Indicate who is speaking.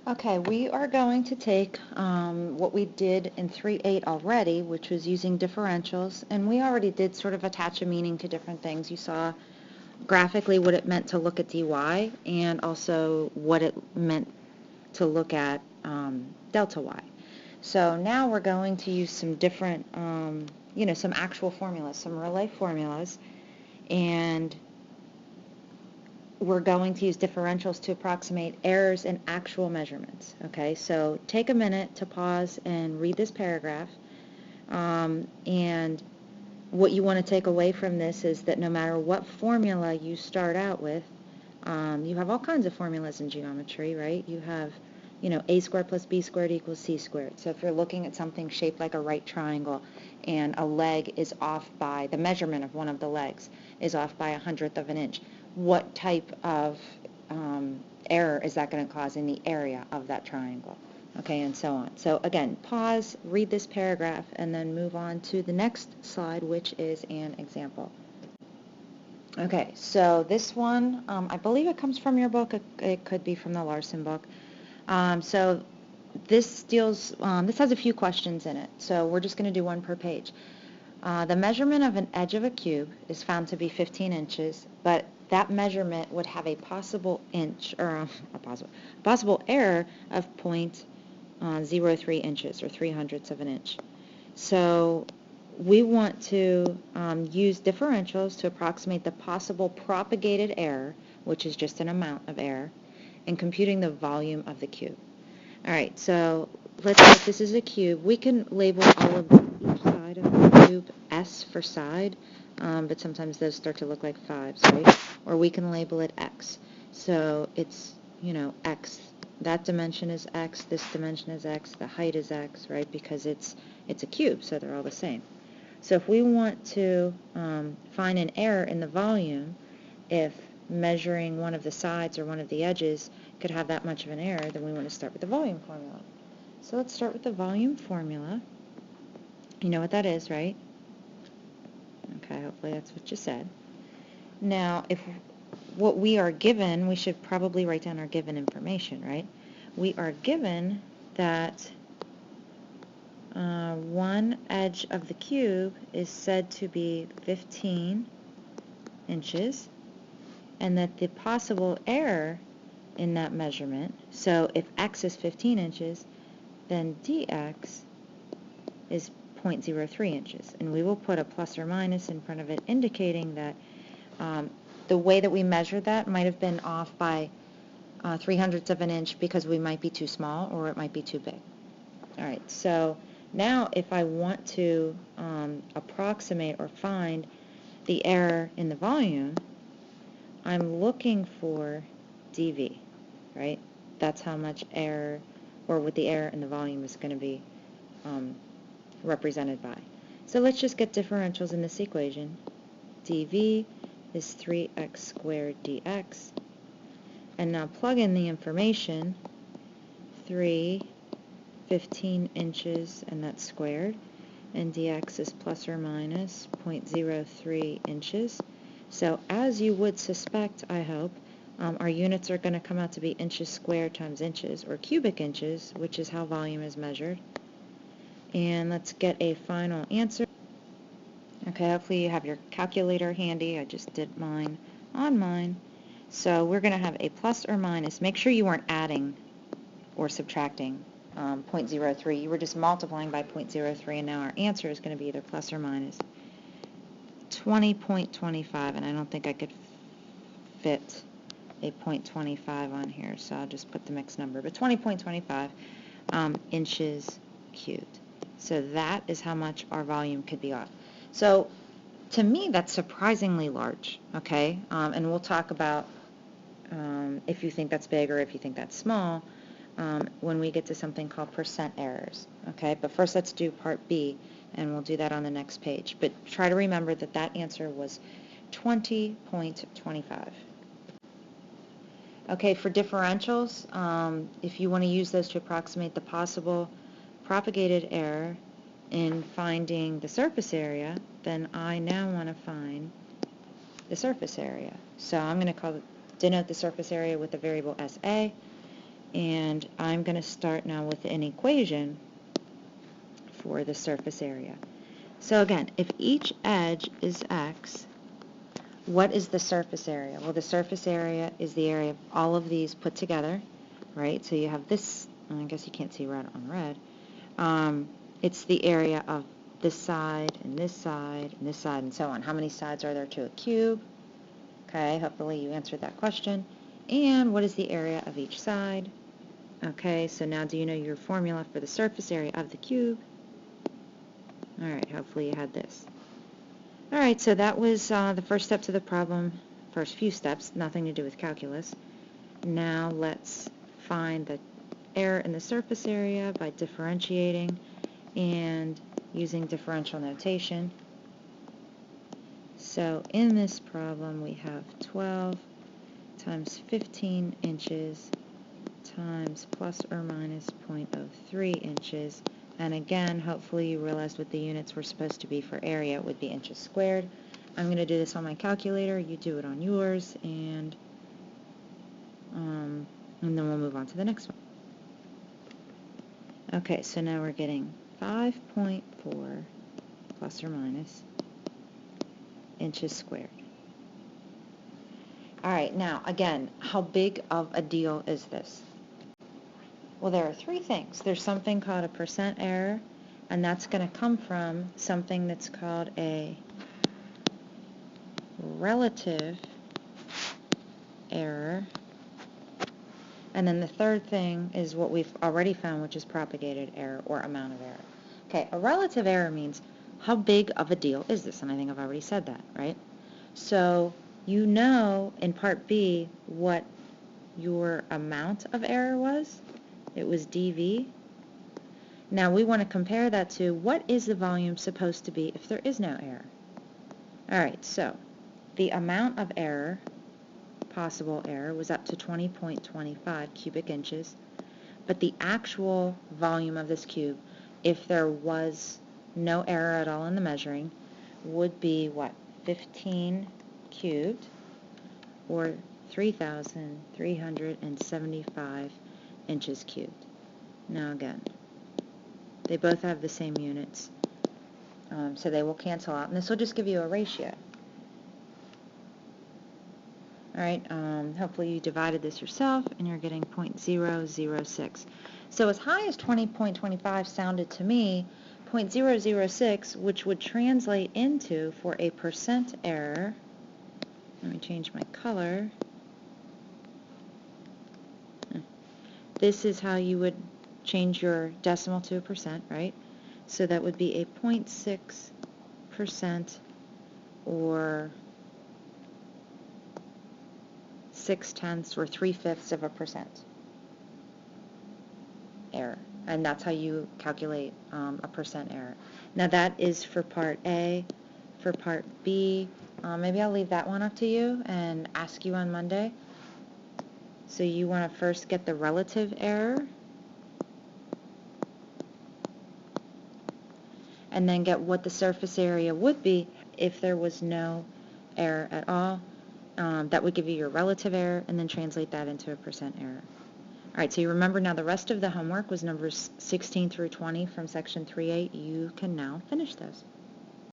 Speaker 1: Okay, we are going to take what we did in 3.8 already, which was using differentials, and we already did sort of attach a meaning to different things. You saw graphically what it meant to look at dy and also what it meant to look at delta y. So now we're going to use some different, some actual formulas, some real life formulas, and we're going to use differentials to approximate errors in actual measurements. Okay, so take a minute to pause and read this paragraph. And what you want to take away from this is that no matter what formula you start out with, you have all kinds of formulas in geometry, right? You have, a squared plus b squared equals c squared. So if you're looking at something shaped like a right triangle and a leg is off by, the measurement of one of the legs is off by 1/100 of an inch, what type of error is that going to cause in the area of that triangle? Okay, and so on. So again, pause, read this paragraph, and then move on to the next slide, which is an example. Okay, so this one, I believe it comes from your book. It could be from the Larson book. So this deals, this has a few questions in it, so we're just going to do one per page. The measurement of an edge of a cube is found to be 15 inches, but that measurement would have a possible inch, or a possible error of 0.03 inches, or 0.03 of an inch. So we want to use differentials to approximate the possible propagated error, which is just an amount of error, in computing the volume of the cube. All right, so let's say this is a cube. We can label all of each side of the cube S for side, but sometimes those start to look like fives, right? Or we can label it X. So it's, X. That dimension is X, this dimension is X, the height is X, right? Because it's a cube, so they're all the same. So if we want to find an error in the volume, if measuring one of the sides or one of the edges could have that much of an error, then we want to start with the volume formula. So let's start with the volume formula. You know what that is, right? Okay, hopefully that's what you said. Now, if what we are given, we should probably write down our given information, right? We are given that one edge of the cube is said to be 15 inches, and that the possible error in that measurement, so if x is 15 inches, then dx is 0.03 inches. And we will put a plus or minus in front of it, indicating that the way that we measured that might have been off by 0.03 of an inch because we might be too small or it might be too big. All right, so now if I want to approximate or find the error in the volume, I'm looking for dV, right? That's how much error, or what the error in the volume is going to be represented by. So let's just get differentials in this equation. dV is 3x squared dx. And now plug in the information, 15 inches, and that's squared, and dx is plus or minus 0.03 inches. So as you would suspect, I hope, our units are going to come out to be inches squared times inches, or cubic inches, which is how volume is measured. And let's get a final answer. Okay, hopefully you have your calculator handy. I just did mine on mine. So we're going to have a plus or minus. Make sure you weren't adding or subtracting 0.03. You were just multiplying by 0.03, and now our answer is going to be either plus or minus 20.25, and I don't think I could fit a 0.25 on here, so I'll just put the mixed number, but 20.25 inches cubed. So that is how much our volume could be off. So to me, that's surprisingly large, okay? And we'll talk about if you think that's big or if you think that's small when we get to something called percent errors, okay? But first let's do part B, and we'll do that on the next page. But try to remember that that answer was 20.25. Okay, for differentials, if you want to use those to approximate the possible propagated error in finding the surface area, then I now want to find the surface area. So I'm going to denote the surface area with the variable SA, And I'm going to start now with an equation for the surface area. So again, if each edge is x, what is the surface area? Well, the surface area is the area of all of these put together, right? So you have this, I guess you can't see red on red. It's the area of this side, and this side, and this side, and so on. How many sides are there to a cube? Okay, hopefully you answered that question. And what is the area of each side? Okay, so now do you know your formula for the surface area of the cube? Alright, hopefully you had this. Alright, so that was the first step to the problem, first few steps, nothing to do with calculus. Now let's find the error in the surface area by differentiating and using differential notation. So in this problem we have 12 times 15 inches times plus or minus 0.03 inches. And again, hopefully you realized what the units were supposed to be for area. It would be inches squared. I'm going to do this on my calculator. You do it on yours, and then we'll move on to the next one. Okay, so now we're getting 5.4 plus or minus inches squared. Alright, now again, how big of a deal is this? Well, there are three things. There's something called a percent error, and that's going to come from something that's called a relative error. And then the third thing is what we've already found, which is propagated error or amount of error. Okay, a relative error means how big of a deal is this? And I think I've already said that, right? So you know in part B what your amount of error was. It was dV. Now we want to compare that to what is the volume supposed to be if there is no error. Alright, so the amount of error, possible error, was up to 20.25 cubic inches, but the actual volume of this cube, if there was no error at all in the measuring, would be what? 15 cubed, or 3,375 inches cubed. Now again, they both have the same units, so they will cancel out, and this will just give you a ratio. Alright, hopefully you divided this yourself, and you're getting 0.006. So as high as 20.25 sounded to me, 0.006, which would translate into, for a percent error, let me change my color. This is how you would change your decimal to a percent, right? So that would be a 0.6% or 0.6 or 3/5 of a percent error. And that's how you calculate a percent error. Now that is for part A. For part B, maybe I'll leave that one up to you and ask you on Monday. So you want to first get the relative error, and then get what the surface area would be if there was no error at all. That would give you your relative error, and then translate that into a percent error. Alright, so you remember now the rest of the homework was numbers 16 through 20 from section 3A. You can now finish those.